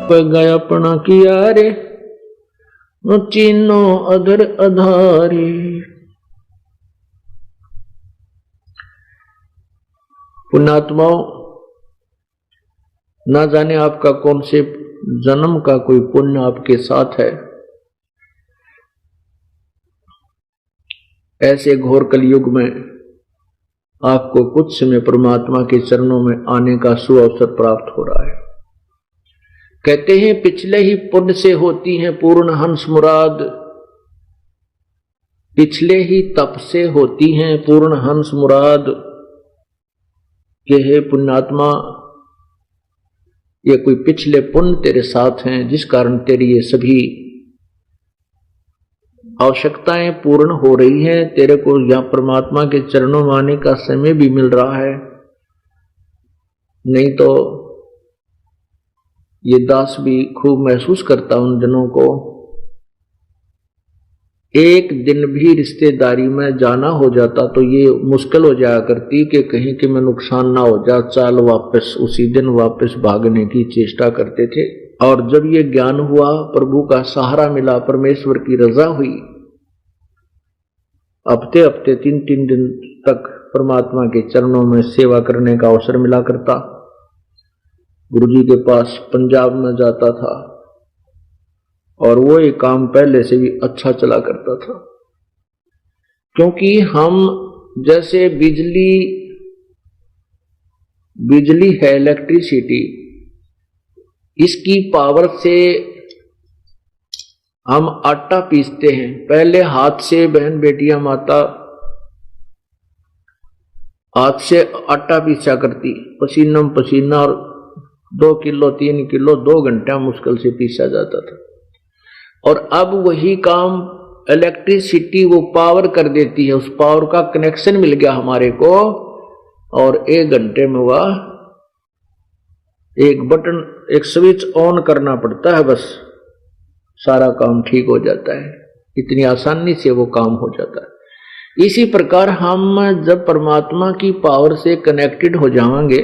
गया अपना किया रे चीनो अधर अधारे। पुण्यात्माओं, ना जाने आपका कौन से जन्म का कोई पुण्य आपके साथ है। ऐसे घोर कलयुग में आपको कुछ समय परमात्मा के चरणों में आने का सुअवसर प्राप्त हो रहा है। कहते हैं पिछले ही पुण्य से होती हैं पूर्ण हंस मुराद, पिछले ही तप से होती हैं पूर्ण हंस मुराद। कि हे पुण्यात्मा, ये कोई पिछले पुण्य तेरे साथ हैं जिस कारण तेरी ये सभी आवश्यकताएं पूर्ण हो रही हैं। तेरे को यहां परमात्मा के चरणों में आने का समय भी मिल रहा है, नहीं तो ये दास भी खूब महसूस करता उन जनों को। एक दिन भी रिश्तेदारी में जाना हो जाता तो ये मुश्किल हो जाया करती कि कहीं कि मैं नुकसान ना हो जा, चाल वापस उसी दिन वापस भागने की चेष्टा करते थे। और जब ये ज्ञान हुआ, प्रभु का सहारा मिला, परमेश्वर की रजा हुई, हफ्ते हफ्ते 3-3 दिन तक परमात्मा के चरणों में सेवा करने का अवसर मिला करता। गुरुजी के पास पंजाब में जाता था और वो एक काम पहले से भी अच्छा चला करता था। क्योंकि हम जैसे बिजली है, इलेक्ट्रिसिटी, इसकी पावर से हम आटा पीसते हैं। पहले हाथ से बहन बेटियां माता हाथ से आटा पीसा करती, पसीना पसीना, और 2 किलो 3 किलो 2 घंटा मुश्किल से पीसा जाता था। और अब वही काम इलेक्ट्रिसिटी वो पावर कर देती है, उस पावर का कनेक्शन मिल गया हमारे को, और 1 घंटे में वह एक बटन, एक स्विच ऑन करना पड़ता है, बस सारा काम ठीक हो जाता है। इतनी आसानी से वो काम हो जाता है। इसी प्रकार हम जब परमात्मा की पावर से कनेक्टेड हो जाएंगे,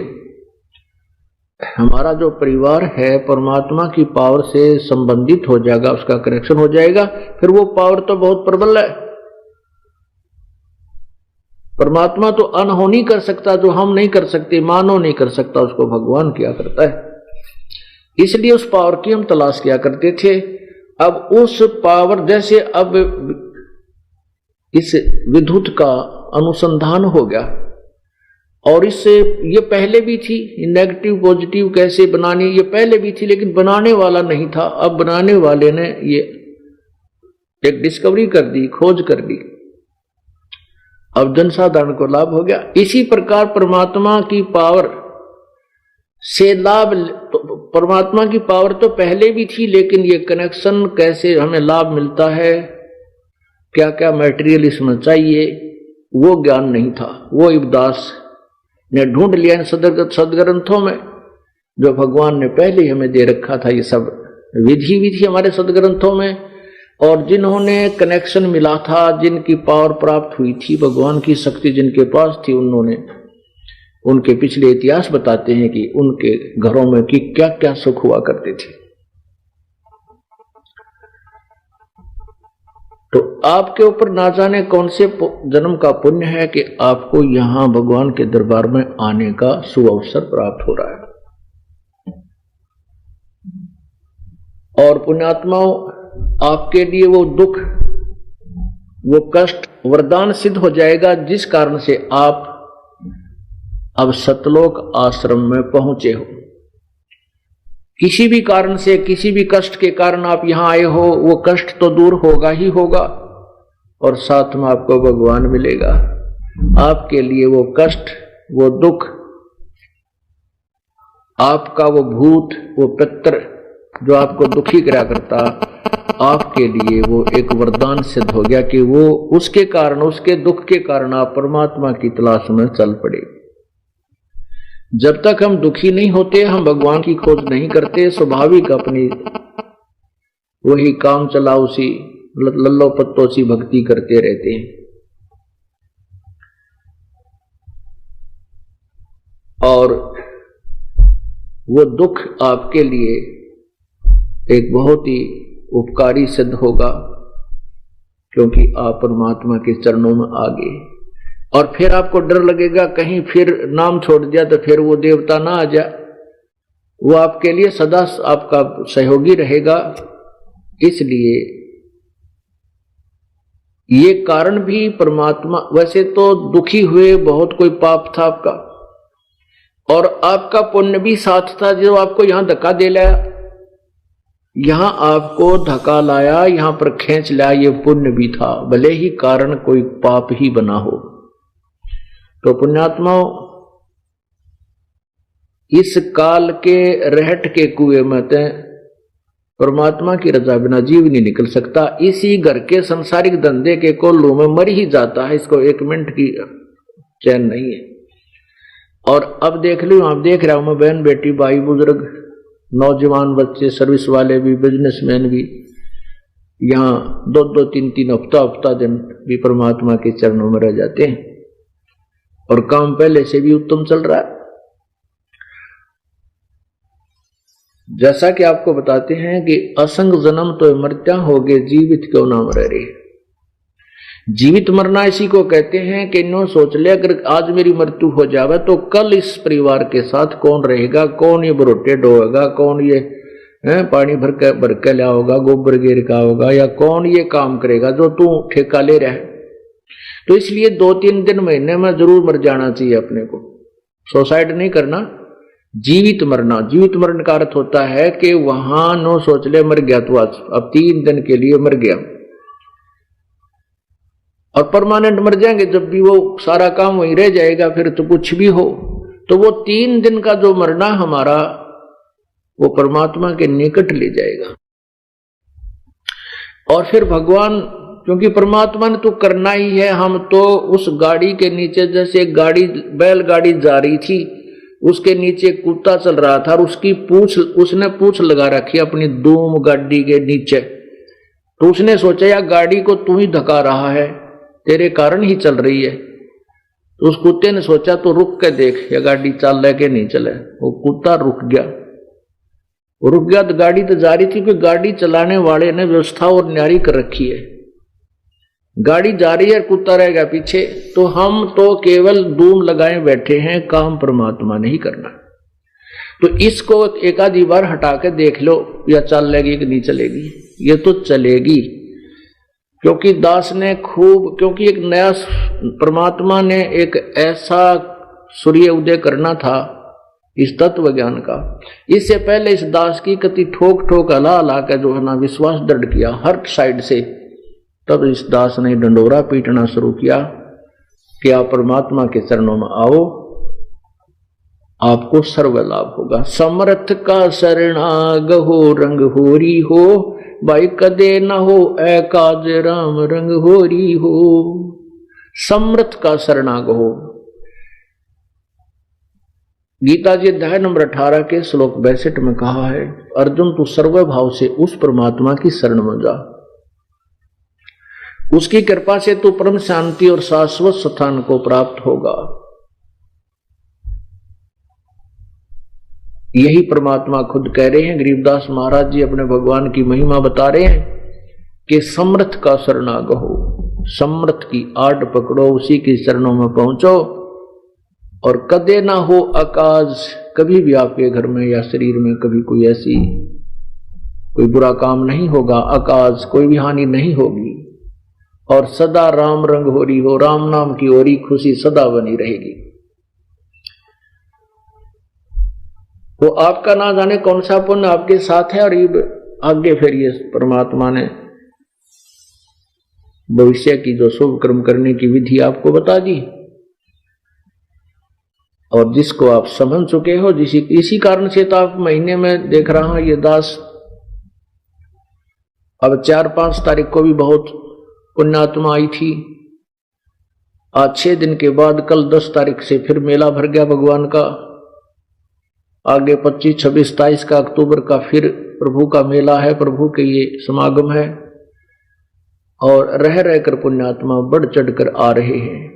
हमारा जो परिवार है परमात्मा की पावर से संबंधित हो जाएगा, उसका कनेक्शन हो जाएगा, फिर वो पावर तो बहुत प्रबल है। परमात्मा तो अनहोनी कर सकता, जो हम नहीं कर सकते, मानव नहीं कर सकता, उसको भगवान किया करता है। इसलिए उस पावर की हम तलाश किया करते थे। अब उस पावर, जैसे अब इस विद्युत का अनुसंधान हो गया, और इससे ये पहले भी थी, नेगेटिव पॉजिटिव कैसे बनानी, ये पहले भी थी, लेकिन बनाने वाला नहीं था। अब बनाने वाले ने ये एक डिस्कवरी कर दी, खोज कर दी, अब जनसाधारण को लाभ हो गया। इसी प्रकार परमात्मा की पावर से लाभ, तो परमात्मा की पावर तो पहले भी थी, लेकिन ये कनेक्शन कैसे हमें लाभ मिलता है, क्या क्या मटेरियल इसमें चाहिए, वो ज्ञान नहीं था। वो इब्दास ने ढूंढ लिया इन सदग्रंथों में, जो भगवान ने पहले ही हमें दे रखा था। ये सब विधि भी थी हमारे सदग्रंथों में, और जिन्होंने कनेक्शन मिला था, जिनकी पावर प्राप्त हुई थी, भगवान की शक्ति जिनके पास थी, उन्होंने उनके पिछले इतिहास बताते हैं कि उनके घरों में कि क्या क्या सुख हुआ करते थे। तो आपके ऊपर ना जाने कौन से जन्म का पुण्य है कि आपको यहां भगवान के दरबार में आने का सुअवसर प्राप्त हो रहा है। और पुण्यात्माओं, आपके लिए वो दुख, वो कष्ट वरदान सिद्ध हो जाएगा, जिस कारण से आप अब सतलोक आश्रम में पहुंचे हो। किसी भी कारण से, किसी भी कष्ट के कारण आप यहां आए हो, वो कष्ट तो दूर होगा ही होगा, और साथ में आपको भगवान मिलेगा। आपके लिए वो कष्ट, वो दुख, आपका वो भूत, वो पितर जो आपको दुखी करा करता, आपके लिए वो एक वरदान सिद्ध हो गया कि वो उसके कारण, उसके दुख के कारण आप परमात्मा की तलाश में चल पड़े। जब तक हम दुखी नहीं होते, हम भगवान की खोज नहीं करते, स्वाभाविक अपनी वही काम चलाओ सी लल्लो पत्तो सी भक्ति करते रहते हैं। और वो दुख आपके लिए एक बहुत ही उपकारी सिद्ध होगा, क्योंकि आप परमात्मा के चरणों में आ गए। और फिर आपको डर लगेगा कहीं फिर नाम छोड़ दिया तो फिर वो देवता ना आ जाए, वो आपके लिए सदा आपका सहयोगी रहेगा। इसलिए ये कारण भी परमात्मा, वैसे तो दुखी हुए, बहुत कोई पाप था आपका और आपका पुण्य भी साथ था जो आपको यहां धक्का दे लाया, यहां आपको धक्का लाया, यहां पर खींच लाया, ये पुण्य भी था, भले ही कारण कोई पाप ही बना हो। तो पुण्यात्माओं, इस काल के रहट के कुएं में परमात्मा की रजा बिना जीव नहीं निकल सकता। इसी घर के संसारिक धंधे के कोल्लू में मर ही जाता है, इसको एक मिनट की चैन नहीं है। और अब देख लो, आप देख रहा हूं मैं, बहन बेटी भाई बुजुर्ग नौजवान बच्चे, सर्विस वाले भी, बिजनेसमैन भी, यहाँ 2-2 3-3 हफ्ता दिन भी परमात्मा के चरणों में रह जाते हैं और काम पहले से भी उत्तम चल रहा है। जैसा कि आपको बताते हैं कि असंग जन्म तो मृत्या हो गए, जीवित क्यों नाम रह रही। जीवित मरना इसी को कहते हैं कि नो सोच ले, अगर आज मेरी मृत्यु हो जावे तो कल इस परिवार के साथ कौन रहेगा, कौन ये बरोटे ढोएगा, कौन ये पानी भर के लिया होगा, गोबर गिर का होगा, या कौन ये काम करेगा जो तू ठेका ले रहा है। तो इसलिए 2-3 दिन महीने में जरूर मर जाना चाहिए अपने को, सुसाइड नहीं करना। जीवित मरना, जीवित मरण का अर्थ होता है कि वहां नो सोच ले मर गया तो आज अब 3 दिन के लिए मर गया, और परमानेंट मर जाएंगे जब भी, वो सारा काम वहीं रह जाएगा, फिर तो कुछ भी हो। तो वो 3 दिन का जो मरना हमारा, वो परमात्मा के निकट ले जाएगा। और फिर भगवान, क्योंकि परमात्मा ने तो करना ही है, हम तो उस गाड़ी के नीचे, जैसे गाड़ी बैलगाड़ी जा रही थी, उसके नीचे कुत्ता चल रहा था और उसकी पूंछ, उसने पूंछ लगा रखी अपनी धूम गाड़ी के नीचे। तो उसने सोचा यार गाड़ी को तू ही धक्का रहा है, तेरे कारण ही चल रही है। तो उस कुत्ते ने सोचा तो रुक के देख या गाड़ी चल रहा के नहीं चले। वो कुत्ता रुक गया, रुक गया तो गाड़ी तो जा रही थी, क्योंकि गाड़ी चलाने वाले ने व्यवस्था और न्यारी कर रखी है। गाड़ी जा रही है, कुत्ता रह गया पीछे। तो हम तो केवल धूम लगाए बैठे हैं, काम परमात्मा नहीं करना। तो इसको एक आधी बार हटा के देख लो, या चलेगी कि नहीं चलेगी। ये तो चलेगी, क्योंकि दास ने खूब, क्योंकि एक नया परमात्मा ने एक ऐसा सूर्य उदय करना था इस तत्व ज्ञान का। इससे पहले इस दास की कति ठोक ठोक हला के जो है ना विश्वास दृढ़ किया हर साइड से। तब इस दास ने डंडोरा पीटना शुरू किया कि आप परमात्मा के चरणों में आओ, आपको सर्व लाभ होगा। समर्थ का शरणाग हो, रंग होरी हो, भाई कदे न हो एकाज राम रंग होरी हो। समर्थ का शरणाग हो। गीता जी अध्याय नंबर 18 के श्लोक 62 में कहा है, अर्जुन तू सर्वभाव से उस परमात्मा की शरण में जा, उसकी कृपा से तू परम शांति और शाश्वत स्थान को प्राप्त होगा। यही परमात्मा खुद कह रहे हैं। गरीबदास महाराज जी अपने भगवान की महिमा बता रहे हैं कि समर्थ का शरणागत हो, समर्थ की आड़ पकड़ो, उसी की शरणों में पहुंचो। और कदे ना हो अकाज, कभी भी आपके घर में या शरीर में कभी कोई ऐसी कोई बुरा काम नहीं होगा, अकाज कोई भी हानि नहीं होगी। और सदा राम रंग होरी हो, राम नाम की ओरी खुशी सदा बनी रहेगी। वो आपका ना जाने कौन सा पुण्य आपके साथ है, और ये आगे फिर ये परमात्मा ने भविष्य की जो शुभ कर्म करने की विधि आपको बता दी, और जिसको आप समझ चुके हो। इसी कारण से तो आप महीने में देख रहा हूं ये दास अब 4-5 तारीख को भी बहुत पुण्यात्मा आई थी। आज 6 दिन के बाद कल 10 तारीख से फिर मेला भर गया भगवान का। आगे 25, 26, 27 का अक्टूबर का फिर प्रभु का मेला है, प्रभु के ये समागम है। और रह रहकर पुण्यात्मा बढ़ चढ़कर आ रहे हैं।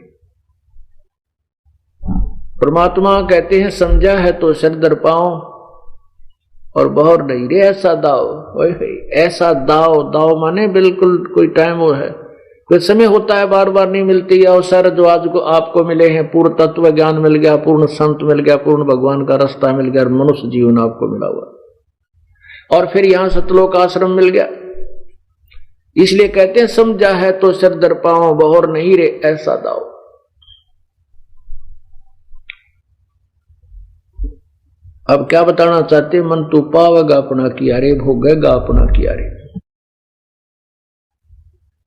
परमात्मा कहते हैं समझा है तो सिर दर पाओ, और बहर नहीं रे ऐसा दाव, ऐसा दाव, दाव माने बिल्कुल कोई टाइम वो है, कोई समय होता है, बार बार नहीं मिलती है अवसर जो आज को आपको मिले हैं, पूर्ण तत्व ज्ञान मिल गया, पूर्ण संत मिल गया, पूर्ण भगवान का रास्ता मिल गया, मनुष्य जीवन आपको मिला हुआ, और फिर यहां सतलोक आश्रम मिल गया। इसलिए कहते हैं समझा है तो सिर दर पाओ, बहर नहीं रे ऐसा दाव। अब क्या बताना चाहते, मन तू पावेगा अपना किया रे, भोगेगा अपना किया रे।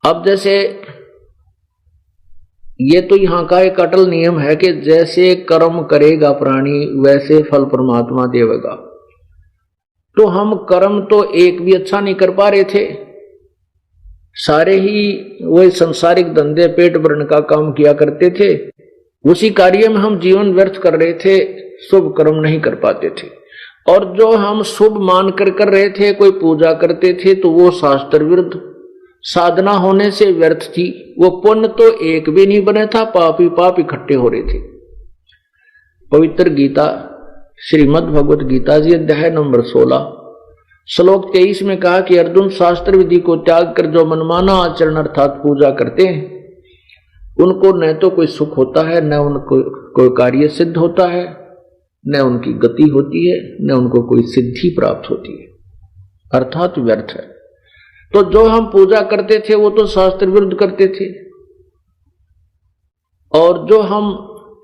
अब जैसे ये तो यहां का एक अटल नियम है कि जैसे कर्म करेगा प्राणी वैसे फल परमात्मा देवेगा। तो हम कर्म तो एक भी अच्छा नहीं कर पा रहे थे, सारे ही वही संसारिक धंधे पेट भरने का काम किया करते थे, उसी कार्य में हम जीवन व्यर्थ कर रहे थे, शुभ कर्म नहीं कर पाते थे। और जो हम शुभ मानकर कर रहे थे, कोई पूजा करते थे तो वो शास्त्र विरुद्ध साधना होने से व्यर्थ थी, वो पुण्य तो एक भी नहीं बने था, पाप ही पाप इकट्ठे हो रहे थे। पवित्र गीता श्रीमद् भगवत गीता जी अध्याय नंबर 16 श्लोक 23 में कहा कि अर्जुन शास्त्र विधि को त्याग कर जो मनमाना आचरण अर्थात पूजा करते हैं, उनको न तो कोई सुख होता है, न उनको कोई कार्य सिद्ध होता है, न उनकी गति होती है, न उनको कोई सिद्धि प्राप्त होती है, अर्थात व्यर्थ है। तो जो हम पूजा करते थे वो तो शास्त्र विरुद्ध करते थे, और जो हम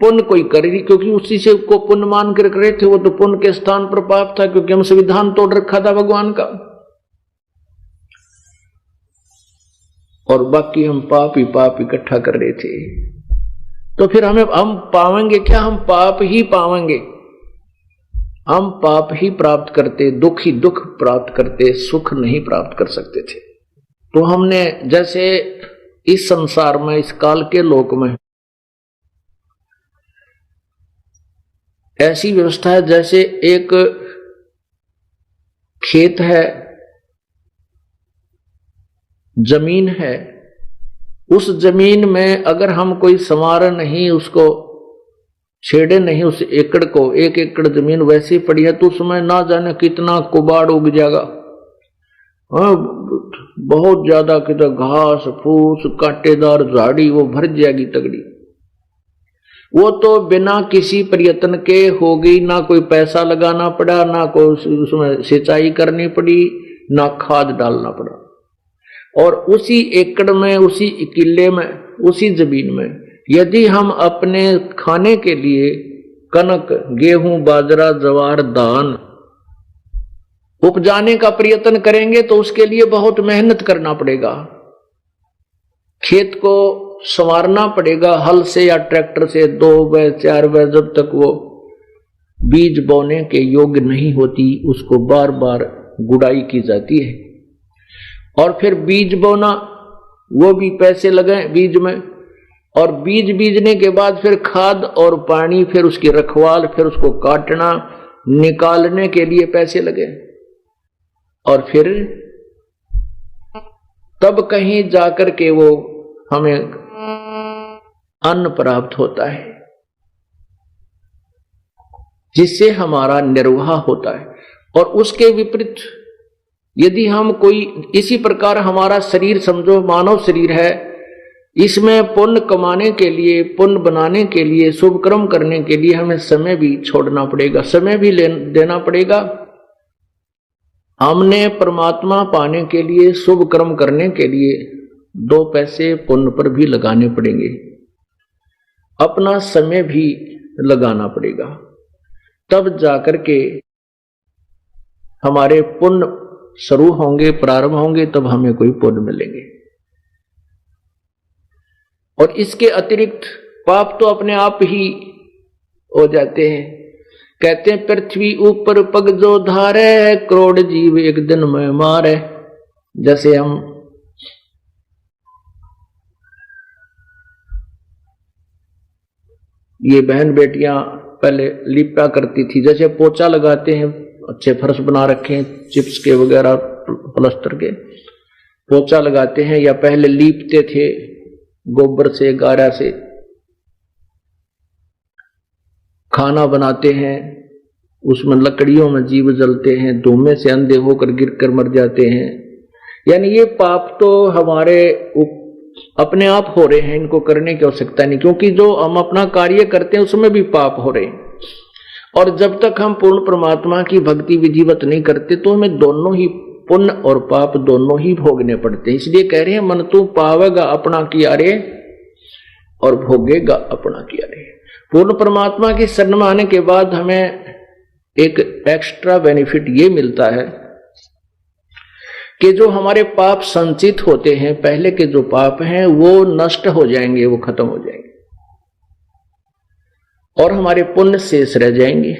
पुण्य कोई कर रही, क्योंकि उसी से को पुण्य मान कर रहे थे, वो तो पुण्य के स्थान पर पाप था, क्योंकि हम संविधान तोड़ रखा था भगवान का, और बाकी हम पाप ही पाप इकट्ठा कर रहे थे। तो फिर हम पावेंगे क्या, हम पाप ही पावेंगे, हम पाप ही प्राप्त करते, दुख ही दुख प्राप्त करते, सुख नहीं प्राप्त कर सकते थे। तो हमने जैसे इस संसार में, इस काल के लोक में ऐसी व्यवस्था है जैसे एक खेत है, जमीन है, उस जमीन में अगर हम कोई संवार नहीं, उसको छेड़े नहीं, उस एकड़ को, एक एकड़ जमीन वैसी पड़ी है तो उसमें ना जाने कितना कुबाड़ उग जाएगा, बहुत ज्यादा कितना घास फूस कांटेदार झाड़ी वो भर जाएगी तगड़ी। वो तो बिना किसी प्रयत्न के होगी, ना कोई पैसा लगाना पड़ा, ना कोई उसमें सिंचाई करनी पड़ी, ना खाद डालना पड़ा। और उसी एकड़ में, उसी किले में, उसी जमीन में यदि हम अपने खाने के लिए कनक, गेहूं, बाजरा, जवार, धान उपजाने का प्रयत्न करेंगे तो उसके लिए बहुत मेहनत करना पड़ेगा, खेत को संवारना पड़ेगा हल से या ट्रैक्टर से 2 व 4 व, जब तक वो बीज बोने के योग्य नहीं होती उसको बार बार गुड़ाई की जाती है। और फिर बीज बोना, वो भी पैसे लगे बीज में, और बीज बीजने के बाद फिर खाद और पानी, फिर उसकी रखवाल, फिर उसको काटना, निकालने के लिए पैसे लगे, और फिर तब कहीं जाकर के वो हमें अन्न प्राप्त होता है, जिससे हमारा निर्वाह होता है। और उसके विपरीत यदि हम कोई, इसी प्रकार हमारा शरीर समझो मानव शरीर है, इसमें पुण्य कमाने के लिए, पुण्य बनाने के लिए, शुभ कर्म करने के लिए हमें समय भी छोड़ना पड़ेगा, समय भी देना पड़ेगा। हमने परमात्मा पाने के लिए, शुभ कर्म करने के लिए 2 पैसे पुण्य पर भी लगाने पड़ेंगे, अपना समय भी लगाना पड़ेगा, तब जाकर के हमारे पुण्य शुरू होंगे, प्रारंभ होंगे, तब हमें कोई पुण्य मिलेंगे। और इसके अतिरिक्त पाप तो अपने आप ही हो जाते हैं। कहते हैं पृथ्वी ऊपर पग जो धारे, करोड़ जीव एक दिन में मारे। जैसे हम ये बहन बेटियां पहले लिपा करती थी, जैसे पोचा लगाते हैं, अच्छे फर्श बना रखे हैं चिप्स के वगैरह प्लास्टर के, पोचा लगाते हैं, या पहले लीपते थे गोबर से, गारा से, खाना बनाते हैं, उसमें लकड़ियों में जीव जलते हैं, धुएं से अंधे होकर गिरकर मर जाते हैं। यानी ये पाप तो हमारे अपने आप हो रहे हैं, इनको करने की आवश्यकता नहीं, क्योंकि जो हम अपना कार्य करते हैं उसमें भी पाप हो रहे हैं। और जब तक हम पूर्ण परमात्मा की भक्ति विधिवत नहीं करते तो हमें दोनों ही पुण्य और पाप दोनों ही भोगने पड़ते हैं। इसलिए कह रहे हैं मन तू पावेगा अपना किया रे और भोगेगा अपना किया रे। पूर्ण परमात्मा की शरण में आने के बाद हमें एक एक्स्ट्रा बेनिफिट ये मिलता है कि जो हमारे पाप संचित होते हैं, पहले के जो पाप हैं वो नष्ट हो जाएंगे, वो खत्म हो जाएंगे और हमारे पुण्य शेष रह जाएंगे।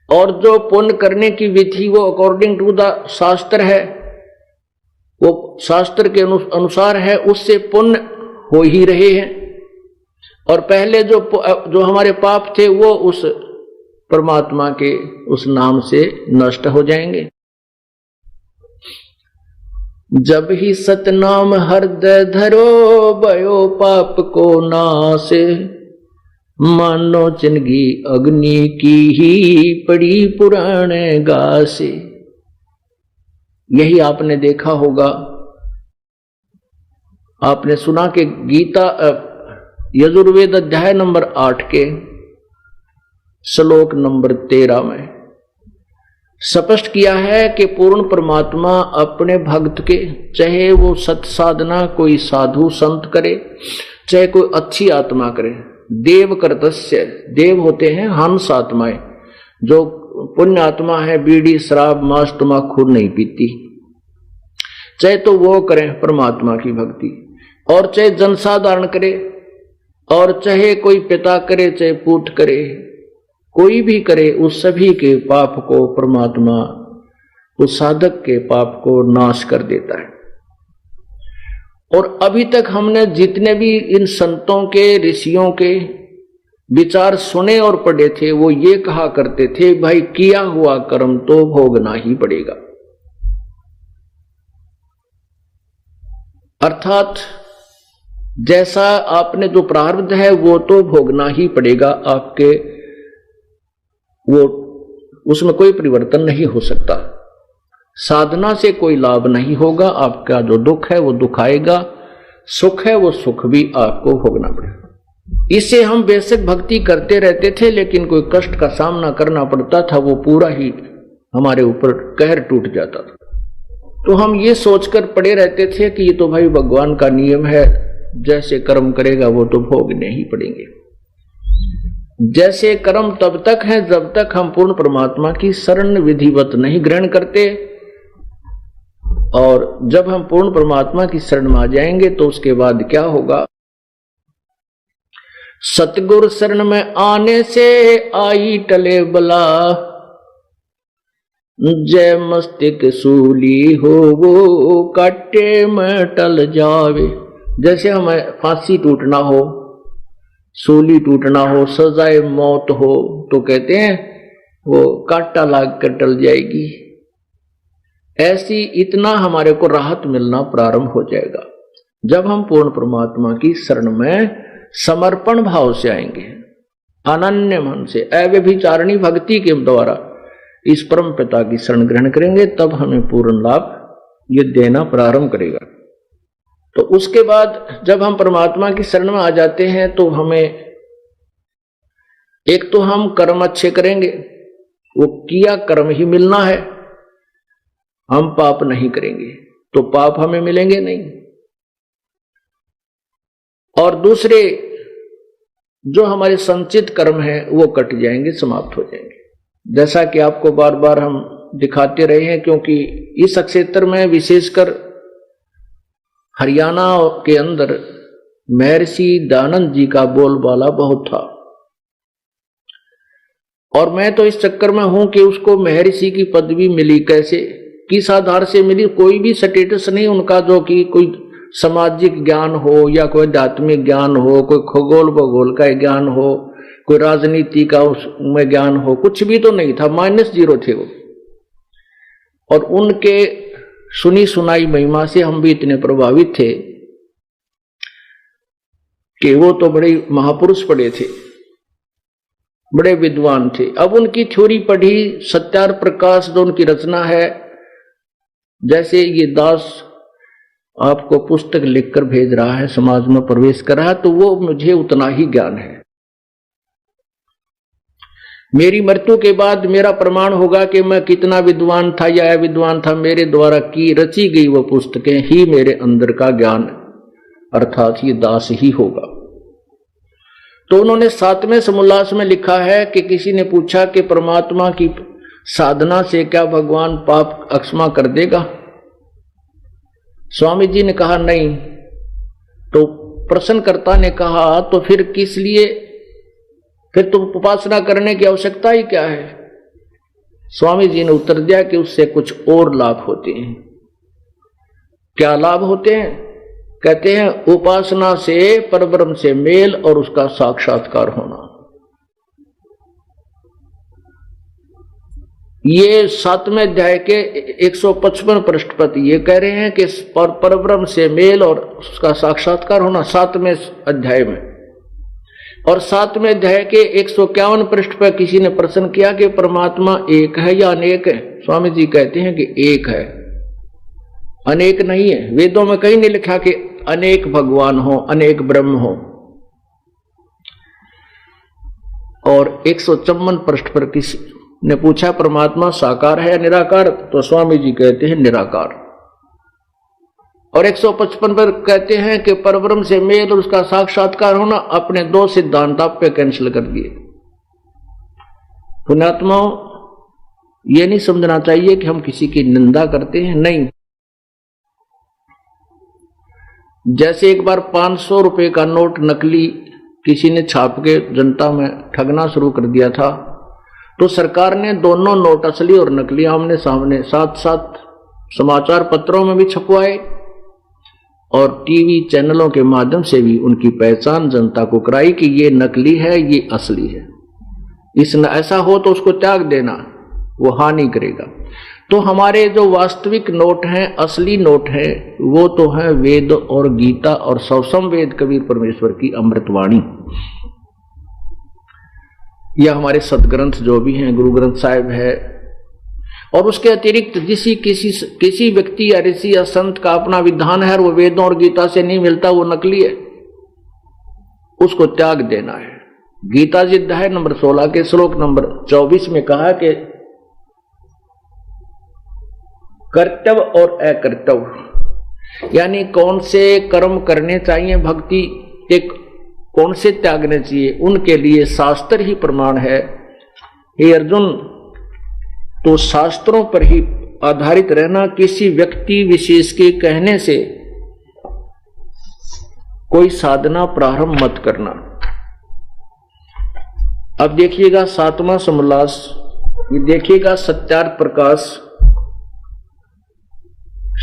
और जो पुण्य करने की विधि वो अकॉर्डिंग टू द शास्त्र है, वो शास्त्र के अनुसार है, उससे पुण्य हो ही रहे हैं। और पहले जो हमारे पाप थे वो उस परमात्मा के उस नाम से नष्ट हो जाएंगे। जब ही सतनाम हृदय धरो भयो पाप को नाश, मानो जिंदगी अग्नि की ही पड़ी पुराने गासे। यही आपने देखा होगा, आपने सुना कि गीता यजुर्वेद अध्याय नंबर 8 के श्लोक नंबर 13 में स्पष्ट किया है कि पूर्ण परमात्मा अपने भक्त के, चाहे वो सत साधना कोई साधु संत करे, चाहे कोई अच्छी आत्मा करे, देव कर्तस्य, देव होते हैं हंस आत्माएं, जो पुण्य आत्मा है बीड़ी शराब मांस तंबाकू नहीं पीती, चाहे तो वो करें परमात्मा की भक्ति, और चाहे जनसाधारण करे, और चाहे कोई पिता करे चाहे पूत करे, कोई भी करे, उस सभी के पाप को परमात्मा उस साधक के पाप को नाश कर देता है। और अभी तक हमने जितने भी इन संतों के ऋषियों के विचार सुने और पढ़े थे वो ये कहा करते थे, भाई किया हुआ कर्म तो भोगना ही पड़ेगा। अर्थात जैसा आपने जो प्रारब्ध है वो तो भोगना ही पड़ेगा आपके, वो उसमें कोई परिवर्तन नहीं हो सकता। साधना से कोई लाभ नहीं होगा, आपका जो दुख है वो दुख आएगा, सुख है वो सुख भी आपको भोगना पड़ेगा। इससे हम बेशक भक्ति करते रहते थे लेकिन कोई कष्ट का सामना करना पड़ता था, वो पूरा ही हमारे ऊपर कहर टूट जाता था। तो हम ये सोचकर पड़े रहते थे कि ये तो भाई भगवान का नियम है, जैसे कर्म करेगा वो तो भोगने ही पड़ेंगे। जैसे कर्म तब तक है जब तक हम पूर्ण परमात्मा की शरण विधिवत नहीं ग्रहण करते, और जब हम पूर्ण परमात्मा की शरण में आ जाएंगे तो उसके बाद क्या होगा, सतगुरु शरण में आने से आई टले बला, जय मस्तिष्क सूली हो वो काटे में टल जावे। जैसे हमें फांसी टूटना हो, सूली टूटना हो, सजाए मौत हो, तो कहते हैं वो कांटा लाग कर टल जाएगी। ऐसी इतना हमारे को राहत मिलना प्रारंभ हो जाएगा जब हम पूर्ण परमात्मा की शरण में समर्पण भाव से आएंगे, अनन्य मन से अव्यभिचारिणी भक्ति के द्वारा इस परम पिता की शरण ग्रहण करेंगे, तब हमें पूर्ण लाभ ये देना प्रारंभ करेगा। तो उसके बाद जब हम परमात्मा की शरण में आ जाते हैं तो हमें एक तो हम कर्म अच्छे करेंगे, वो किया कर्म ही मिलना है, हम पाप नहीं करेंगे तो पाप हमें मिलेंगे नहीं। और दूसरे जो हमारे संचित कर्म हैं वो कट जाएंगे, समाप्त हो जाएंगे। जैसा कि आपको बार बार हम दिखाते रहे हैं, क्योंकि इस क्षेत्र में विशेषकर हरियाणा के अंदर महर्षि दयानंद जी का बोलबाला बहुत था, और मैं तो इस चक्कर में हूं कि उसको महर्षि की पदवी मिली कैसे, किस आधार से मिली, कोई भी स्टेटस नहीं उनका जो कि कोई सामाजिक ज्ञान हो या कोई आध्यात्मिक ज्ञान हो, कोई खगोल भूगोल का ज्ञान हो, कोई राजनीति का उसमें ज्ञान हो, कुछ भी तो नहीं था, -0 थे वो। और उनके सुनी सुनाई महिमा से हम भी इतने प्रभावित थे कि वो तो बड़े महापुरुष पड़े थे। बड़े विद्वान थे। अब उनकी थ्योरी पढ़ी, सत्यार प्रकाश जो उनकी रचना है, जैसे ये दास आपको पुस्तक लिखकर भेज रहा है, समाज में प्रवेश कर रहा है, तो वो मुझे उतना ही ज्ञान है। मेरी मृत्यु के बाद मेरा प्रमाण होगा कि मैं कितना विद्वान था या अविद्वान था, मेरे द्वारा की रची गई वो पुस्तकें ही मेरे अंदर का ज्ञान, अर्थात ये दास ही होगा। तो उन्होंने 7वें समोल्लास में लिखा है कि किसी ने पूछा कि परमात्मा की साधना से क्या भगवान पाप अक्षमा कर देगा? स्वामी जी ने कहा नहीं। तो प्रश्नकर्ता ने कहा तो फिर किस लिए, फिर तुम उपासना करने की आवश्यकता ही क्या है? स्वामी जी ने उत्तर दिया कि उससे कुछ और लाभ होते हैं। क्या लाभ होते हैं? कहते हैं उपासना से परब्रह्म से मेल और उसका साक्षात्कार होना। ये 7वें अध्याय के 155 पृष्ठ पर ये कह रहे हैं कि परब्रह्म से मेल और उसका साक्षात्कार होना 7वें अध्याय में। और 7वें अध्याय के 151 पृष्ठ पर किसी ने प्रश्न किया कि परमात्मा एक है या अनेक है? स्वामी जी कहते हैं कि एक है, अनेक नहीं है। वेदों में कहीं नहीं लिखा कि अनेक भगवान हो, अनेक ब्रह्म हो। और 154 पृष्ठ पर किसी ने पूछा परमात्मा साकार है या निराकार? तो स्वामी जी कहते हैं निराकार। और 155 पर कहते हैं कि परब्रह्म से मेल और उसका साक्षात्कार होना। अपने 2 सिद्धांत आप पे कैंसिल कर दिए। पुण्यात्माओं, यह नहीं समझना चाहिए कि हम किसी की निंदा करते हैं, नहीं। जैसे एक बार 500 रुपए का नोट नकली किसी ने छाप के जनता में ठगना शुरू कर दिया था, तो सरकार ने दोनों नोट असली और नकली आमने सामने साथ साथ समाचार पत्रों में भी छपवाए और टीवी चैनलों के माध्यम से भी उनकी पहचान जनता को कराई कि ये नकली है, ये असली है। इसने ऐसा हो तो उसको त्याग देना, वो हानि करेगा। तो हमारे जो वास्तविक नोट हैं, असली नोट हैं, वो तो है वेद और गीता और सवसम वेद कबीर परमेश्वर की अमृतवाणी, या हमारे सदग्रंथ जो भी हैं, गुरु ग्रंथ साहिब है। और उसके अतिरिक्त किसी व्यक्ति या ऋषि या संत का अपना विधान है और वो वेदों और गीता से नहीं मिलता, वो नकली है, उसको त्याग देना है। गीता जी अध्याय नंबर 16 के श्लोक नंबर 24 में कहा कि कर्तव्य और अकर्तव्य, यानी कौन से कर्म करने चाहिए भक्ति के, कौन से त्यागने चाहिए, उनके लिए शास्त्र ही प्रमाण है। हे अर्जुन, तो शास्त्रों पर ही आधारित रहना, किसी व्यक्ति विशेष के कहने से कोई साधना प्रारंभ मत करना। अब देखिएगा 7वां समोल्लास, ये देखिएगा सत्यार्थ प्रकाश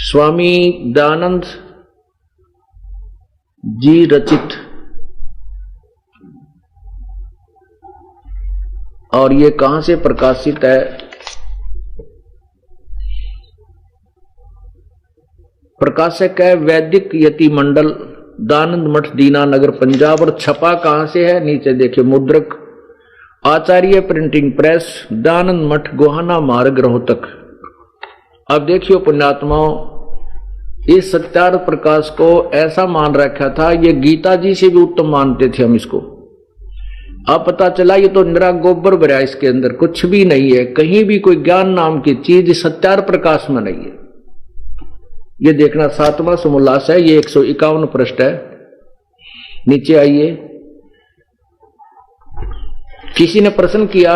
स्वामी दयानंद जी रचित, और ये कहां से प्रकाशित है? प्रकाशक है वैदिक यति मंडल, दानंद मठ, दीना नगर, पंजाब। और छपा कहां से है? नीचे देखिए, मुद्रक आचार्य प्रिंटिंग प्रेस, दानंद मठ, गोहाना मार्ग, रोहतक। अब देखियो पुण्यात्माओं, इस सत्यार्थ प्रकाश को ऐसा मान रखा था, ये गीता जी से भी उत्तम मानते थे हम इसको। अब पता चला ये तो निरा गोबर भरा, इसके अंदर कुछ भी नहीं है, कहीं भी कोई ज्ञान नाम की चीज सत्यार्थ प्रकाश में नहीं है। ये देखना 7वां समोल्लास है, ये 151 पृष्ठ है। नीचे आइए, किसी ने प्रश्न किया,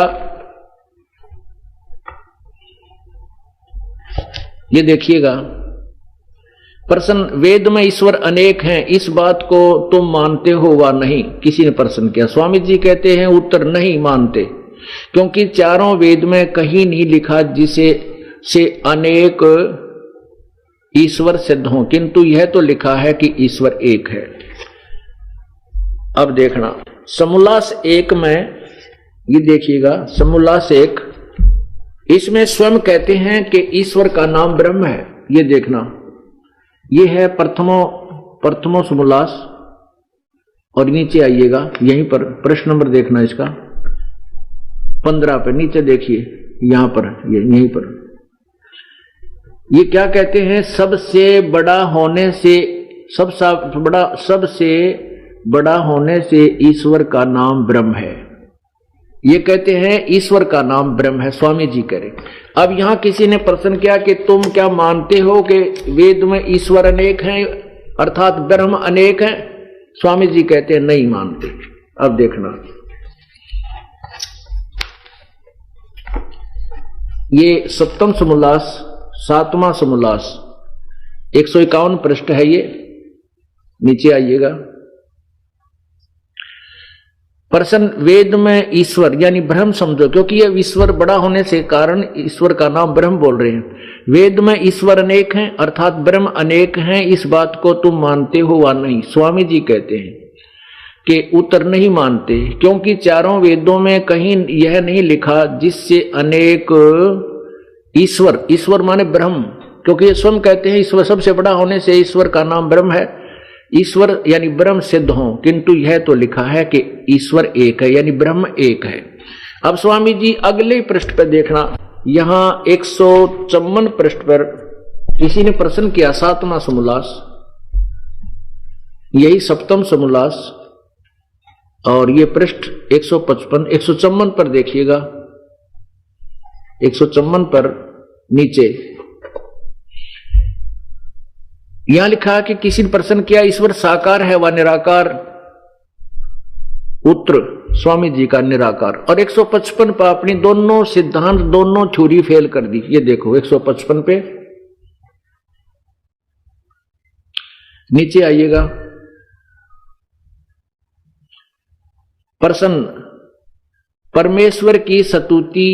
ये देखिएगा प्रश्न, वेद में ईश्वर अनेक हैं, इस बात को तुम मानते हो वा नहीं? किसी ने प्रश्न किया। स्वामी जी कहते हैं उत्तर, नहीं मानते, क्योंकि चारों वेद में कहीं नहीं लिखा जिसे से अनेक ईश्वर सिद्ध हों, किंतु यह तो लिखा है कि ईश्वर एक है। अब देखना समोल्लास 1 में, ये देखिएगा समोल्लास 1, इसमें स्वयं कहते हैं कि ईश्वर का नाम ब्रह्म है। ये देखना, ये है प्रथमो समोल्लास। और नीचे आइएगा, यहीं पर प्रश्न नंबर देखना इसका, 15 पे नीचे देखिए, यहां पर, यहीं पर ये क्या कहते हैं, सबसे बड़ा होने से, सबसे बड़ा होने से ईश्वर का नाम ब्रह्म है। ये कहते हैं ईश्वर का नाम ब्रह्म है, स्वामी जी कह रहे। अब यहां किसी ने प्रश्न किया कि तुम क्या मानते हो कि वेद में ईश्वर अनेक हैं, अर्थात ब्रह्म अनेक हैं? स्वामी जी कहते हैं नहीं मानते। अब देखना, ये सप्तम समोल्लास, 7वां समोल्लास, 151 पृष्ठ है ये, नीचे आइएगा। प्रश्न, वेद में ईश्वर यानी ब्रह्म समझो, क्योंकि ये ईश्वर बड़ा होने से कारण ईश्वर का नाम ब्रह्म बोल रहे हैं। वेद में ईश्वर अनेक हैं, अर्थात ब्रह्म अनेक हैं, इस बात को तुम मानते हो वा नहीं? स्वामी जी कहते हैं कि उत्तर नहीं मानते, क्योंकि चारों वेदों में कहीं यह नहीं लिखा जिससे अनेक ईश्वर, ईश्वर माने ब्रह्म, क्योंकि ये स्वयं कहते हैं ईश्वर सबसे बड़ा होने से ईश्वर का नाम ब्रह्म है, ईश्वर यानी ब्रह्म सिद्ध हो, किंतु यह तो लिखा है कि ईश्वर एक है, यानी ब्रह्म एक है। अब स्वामी जी अगले पृष्ठ पर देखना, यहां 154 पृष्ठ पर किसी ने प्रश्न किया, 7वां समोल्लास, यही सप्तम समोल्लास, और ये पृष्ठ 154 पर देखिएगा, 154 पर नीचे यहां लिखा है कि किसी ने प्रश्न किया ईश्वर साकार है व निराकार? उत्तर स्वामी जी का निराकार। और 155 पर अपनी दोनों सिद्धांत, दोनों थ्योरी फेल कर दी। ये देखो 155 पे नीचे आइएगा। प्रश्न, परमेश्वर की स्तुति,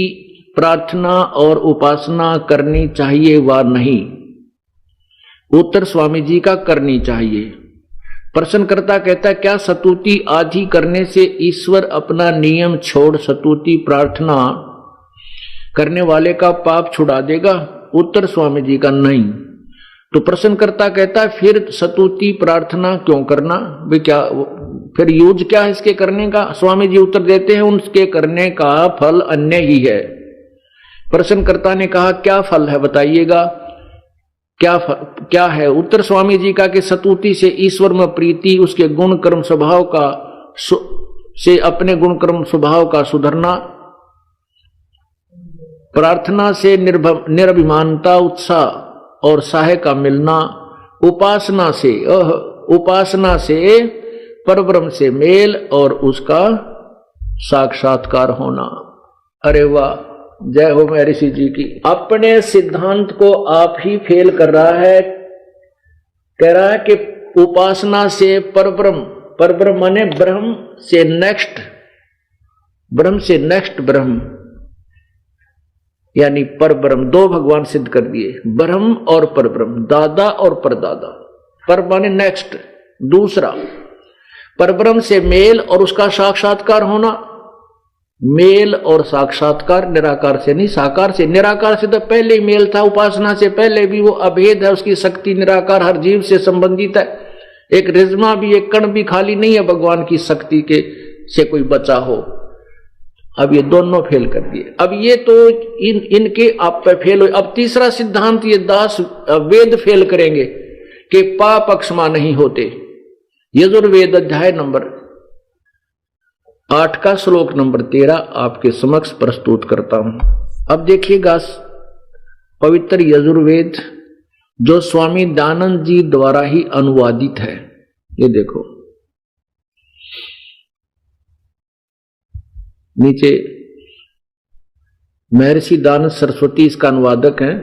प्रार्थना और उपासना करनी चाहिए व नहीं? उत्तर स्वामी जी का करनी चाहिए। प्रश्नकर्ता कहता है क्या स्तुति आदि करने से ईश्वर अपना नियम छोड़ स्तुति प्रार्थना करने वाले का पाप छुड़ा देगा? उत्तर स्वामी जी का नहीं। तो प्रश्नकर्ता कहता है फिर स्तुति प्रार्थना क्यों करना, वे क्या, फिर यूज क्या है इसके करने का? स्वामी जी उत्तर देते हैं उनके करने का फल अन्य ही है। प्रश्नकर्ता ने कहा क्या फल है बताइएगा, क्या है? उत्तर स्वामी जी का कि स्तुति से ईश्वर में प्रीति, उसके गुण कर्म स्वभाव का से अपने गुण कर्म स्वभाव का सुधरना, प्रार्थना से निरभिमानता, उत्साह और सहाय का मिलना, उपासना से परब्रह्म से मेल और उसका साक्षात्कार होना। अरे वाह, जय हो महर्षि जी की। अपने सिद्धांत को आप ही फेल कर रहा है। कह रहा है कि उपासना से परब्रह्म, परब्रह्म माने ब्रह्म से नेक्स्ट, ब्रह्म से नेक्स्ट ब्रह्म, यानी परब्रह्म। दो भगवान सिद्ध कर दिए, ब्रह्म और परब्रह्म, दादा और परदादा। पर माने नेक्स्ट, दूसरा। परब्रह्म से मेल और उसका साक्षात्कार होना, मेल और साक्षात्कार निराकार से नहीं, साकार से। निराकार से तो पहले ही मेल था, उपासना से पहले भी वो अभेद है, उसकी शक्ति निराकार हर जीव से संबंधित है। एक रिज्मा भी, एक कण भी खाली नहीं है भगवान की शक्ति के से कोई बचा हो। अब ये दोनों फेल कर दिए। अब ये तो इनके आप पे फेल हो। अब तीसरा सिद्धांत ये 10 वेद फेल करेंगे कि पाप अक्षमा नहीं होते। यजुर्वेद अध्याय नंबर 8 का श्लोक नंबर 13 आपके समक्ष प्रस्तुत करता हूं। अब देखिएगा पवित्र यजुर्वेद जो स्वामी दयानंद जी द्वारा ही अनुवादित है। ये देखो नीचे महर्षि दयानंद सरस्वती इसका अनुवादक हैं,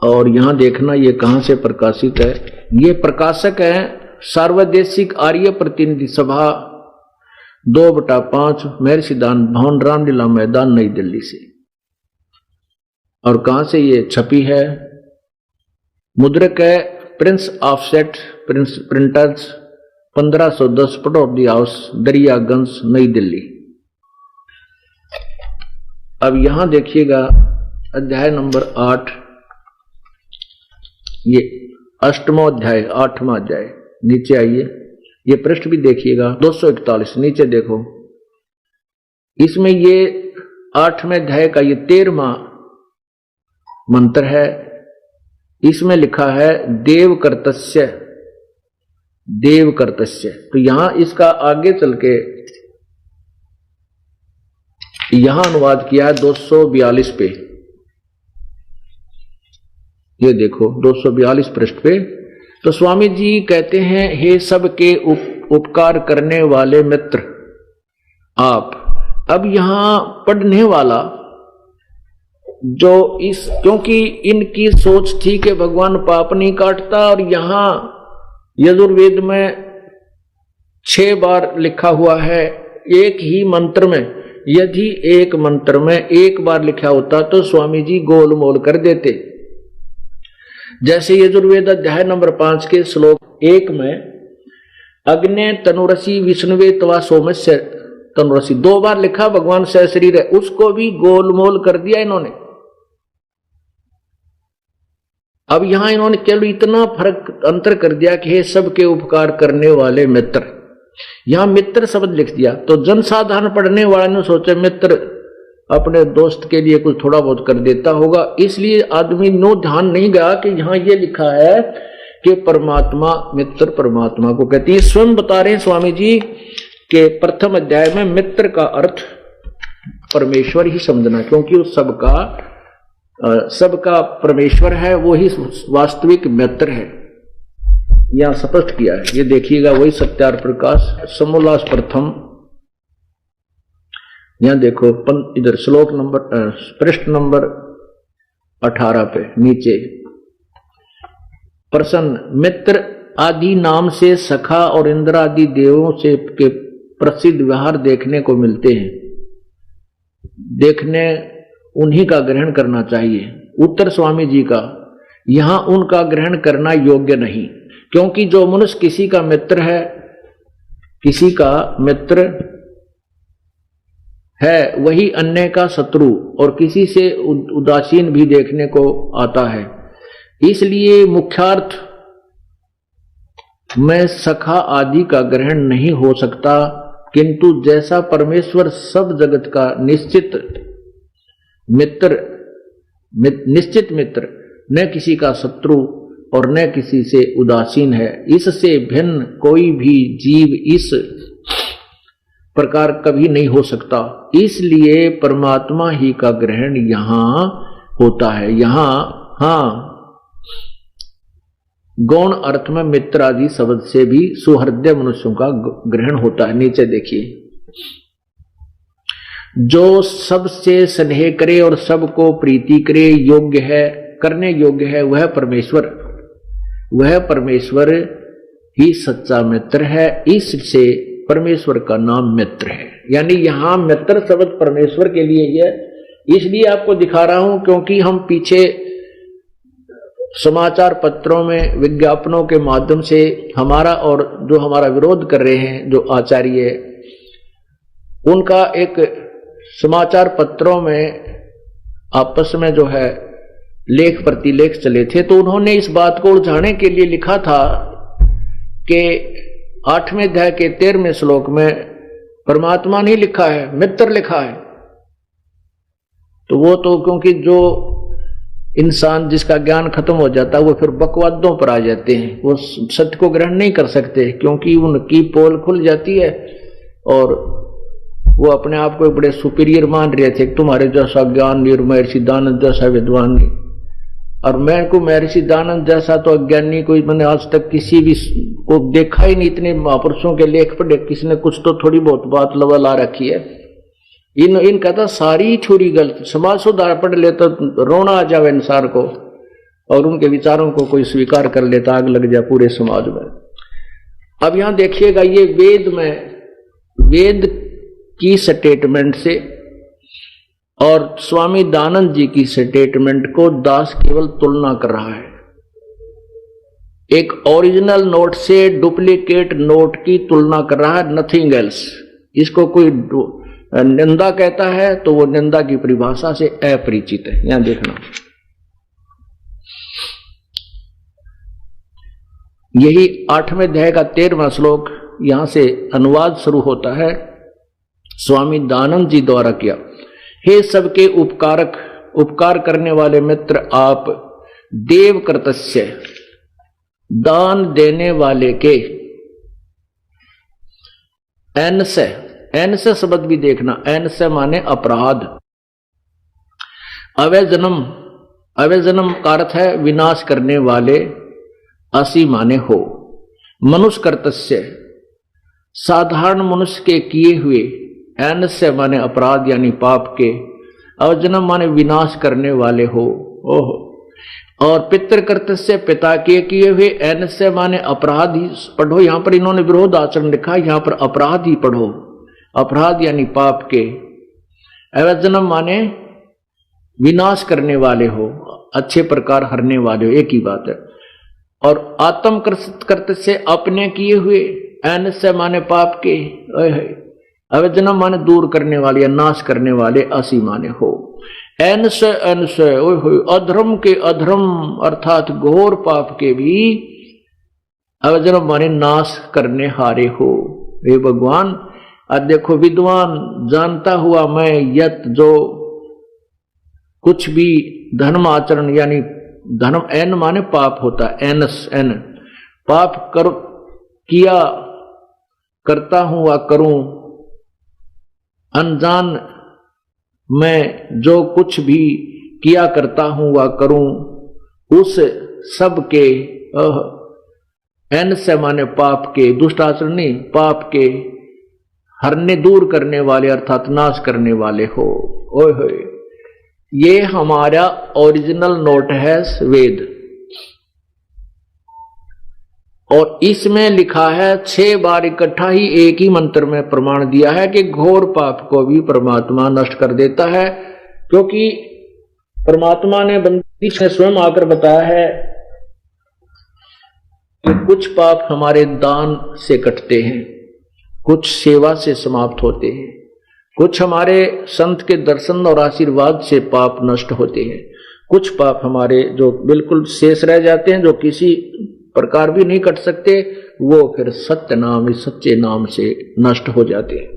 और यहां देखना ये कहां से प्रकाशित है। ये प्रकाशक है सार्वदेशिक आर्य प्रतिनिधि सभा 2/5 महर्षि दयानंद भवन, रामलीला मैदान, नई दिल्ली से। और कहां से ये छपी है? मुद्रक है Prince offset printers 1510 Pataudi house, Daryaganj, नई दिल्ली। अब यहां देखिएगा अध्याय नंबर 8, ये 8वां अध्याय, 8वां अध्याय। नीचे आइए, ये पृष्ठ भी देखिएगा 241, नीचे देखो। इसमें ये 8वें अध्याय का ये 13वां मंत्र है। इसमें लिखा है देव कर्तस्य, देव कर्तस्य। तो यहां इसका आगे चल के यहां अनुवाद किया है 242 पे। ये देखो 242 पृष्ठ पे। तो स्वामी जी कहते हैं, हे सबके उपकार करने वाले मित्र आप। अब यहां पढ़ने वाला जो इस, क्योंकि इनकी सोच थी कि भगवान पाप नहीं काटता, और यहां यजुर्वेद में 6 बार लिखा हुआ है एक ही मंत्र में। यदि एक मंत्र में एक बार लिखा होता तो स्वामी जी गोल मोल कर देते। जैसे यजुर्वेद अध्याय नंबर 5 के श्लोक 1 में अग्ने तनुरसी विष्णुवे तवा सोमस्य तनुरसी 2 बार लिखा, भगवान सशरीर है, उसको भी गोल मोल कर दिया इन्होंने। अब यहां इन्होंने केवल इतना फर्क अंतर कर दिया कि हे सबके उपकार करने वाले मित्र, यहां मित्र शब्द लिख दिया। तो जनसाधारण पढ़ने वाले ने सोचा मित्र अपने दोस्त के लिए कुछ थोड़ा बहुत कर देता होगा, इसलिए आदमी नो ध्यान नहीं गया कि यहां ये लिखा है कि परमात्मा मित्र परमात्मा को कहती है। स्वयं बता रहे हैं स्वामी जी के प्रथम अध्याय में मित्र का अर्थ परमेश्वर ही समझना, क्योंकि उस सबका परमेश्वर है, वो ही वास्तविक मित्र है, यहां स्पष्ट किया है। ये देखिएगा वही सत्यार प्रकाश समोल्लास प्रथम, यहां देखो इधर श्लोक नंबर पृष्ठ नंबर 18 पे नीचे, प्रसन्न मित्र आदि नाम से सखा और इंद्र आदि देवों से के प्रसिद्ध व्यवहार देखने को मिलते हैं, देखने उन्हीं का ग्रहण करना चाहिए। उत्तर स्वामी जी का, यहां उनका ग्रहण करना योग्य नहीं, क्योंकि जो मनुष्य किसी का मित्र है, किसी का मित्र है, वही अन्य का शत्रु और किसी से उदासीन भी देखने को आता है। इसलिए मुख्यार्थ में सखा आदि का ग्रहण नहीं हो सकता, किंतु जैसा परमेश्वर सब जगत का निश्चित मित्र, न किसी का शत्रु और न किसी से उदासीन है, इससे भिन्न कोई भी जीव इस प्रकार कभी नहीं हो सकता। इसलिए परमात्मा ही का ग्रहण यहां होता है। यहां हां गौण अर्थ में मित्र आदि शब्द से भी सुहृदय मनुष्यों का ग्रहण होता है। नीचे देखिए, जो सबसे स्नेह करे और सबको प्रीति करे योग्य है, करने योग्य है, वह परमेश्वर ही सच्चा मित्र है। इससे परमेश्वर का नाम मित्र है। यानी यहां मित्र शब्द परमेश्वर के लिए ही है। इसलिए आपको दिखा रहा हूं क्योंकि हम पीछे समाचार पत्रों में विज्ञापनों के माध्यम से हमारा और जो हमारा विरोध कर रहे हैं जो आचार्य, उनका एक समाचार पत्रों में आपस में जो है लेख प्रतिलेख चले थे। तो उन्होंने इस बात को उलझाने के लिए लिखा था कि 8वें अध्याय के 13वें श्लोक में परमात्मा नहीं लिखा है, मित्र लिखा है। तो वो तो क्योंकि जो इंसान जिसका ज्ञान खत्म हो जाता है वो फिर बकवादों पर आ जाते हैं, वो सत्य को ग्रहण नहीं कर सकते, क्योंकि उनकी पोल खुल जाती है और वो अपने आप को बड़े सुपीरियर मान रहे थे। तुम्हारे जैसा ज्ञान नहीं, महर्षि दानंद जैसा विद्वान नहीं, और मैं को महर्षि दानंद जैसा तो अज्ञानी कोई मैंने आज तक किसी भी को देखा ही नहीं। इतने महापुरुषों के लेख पढ़े, किसी ने कुछ तो थोड़ी बहुत बात लवा ला रखी है। इन कहता सारी थोड़ी गलत, समाज सुधार पढ़ ले तो रोना आ जावे इंसान को, और उनके विचारों को कोई स्वीकार कर लेता, आग लग जाए पूरे समाज में। अब यहां देखिएगा, ये वेद की स्टेटमेंट से और स्वामी दानंद जी की स्टेटमेंट को दास केवल तुलना कर रहा है। एक ओरिजिनल नोट से डुप्लीकेट नोट की तुलना कर रहा है, नथिंग एल्स। इसको कोई निंदा कहता है तो वो निंदा की परिभाषा से अपरिचित है। यहां देखना, यही 8वें अध्याय का 13वां श्लोक, यहां से अनुवाद शुरू होता है, स्वामी दानंद जी द्वारा किया। हे सबके उपकारक, उपकार करने वाले मित्र, आप देव कर्तस्य, दान देने वाले के, एन से शब्द भी देखना, एन से माने अपराध, अवय जन्म का अर्थ है विनाश करने वाले, असी माने हो, मनुष्य कर्तस्य, साधारण मनुष्य के किए हुए, एन से माने अपराध यानी पाप के, अवजन्म माने विनाश करने वाले हो। ओहो। और पितृकृत्य से, पिता के किए हुए, एन से माने अपराध ही पढ़ो, यहां पर इन्होंने विरोध आचरण लिखा, यहां पर अपराध ही पढ़ो, अपराध यानी पाप के, अवजन्म माने विनाश करने वाले हो, अच्छे प्रकार हरने वाले हो, एक ही बात है। और आत्म कर्त से अपने किए हुए, एन से माने पाप के, अवजन्म माने दूर करने वाले या नाश करने वाले, असी माने हो। एन से अधर्म के, अधर्म अर्थात घोर पाप के भी, अवजन्म माने नाश करने हारे हो। हे भगवान, अब देखो, विद्वान जानता हुआ मैं यत, जो कुछ भी धर्म आचरण यानी धर्म, एन माने पाप होता है, एनस एन, पाप कर किया करता हूं वा करूं, अनजान मैं जो कुछ भी किया करता हूं वा करूं, उस सब के, एन से माने पाप के, दुष्ट आचरण नहीं, पाप के हरने दूर करने वाले अर्थात नाश करने वाले हो। ओए होए, ये हमारा ओरिजिनल नोट है वेद, और इसमें लिखा है 6 बार इकट्ठा ही एक ही मंत्र में प्रमाण दिया है कि घोर पाप को भी परमात्मा नष्ट कर देता है, क्योंकि परमात्मा ने बंदी से स्वयं आकर बताया है कि कुछ पाप हमारे दान से कटते हैं, कुछ सेवा से समाप्त होते हैं, कुछ हमारे संत के दर्शन और आशीर्वाद से पाप नष्ट होते हैं, कुछ पाप हमारे जो बिल्कुल शेष रह जाते हैं, जो किसी प्रकार भी नहीं कट सकते, वो फिर सत्य नाम, सच्चे नाम से नष्ट हो जाते हैं।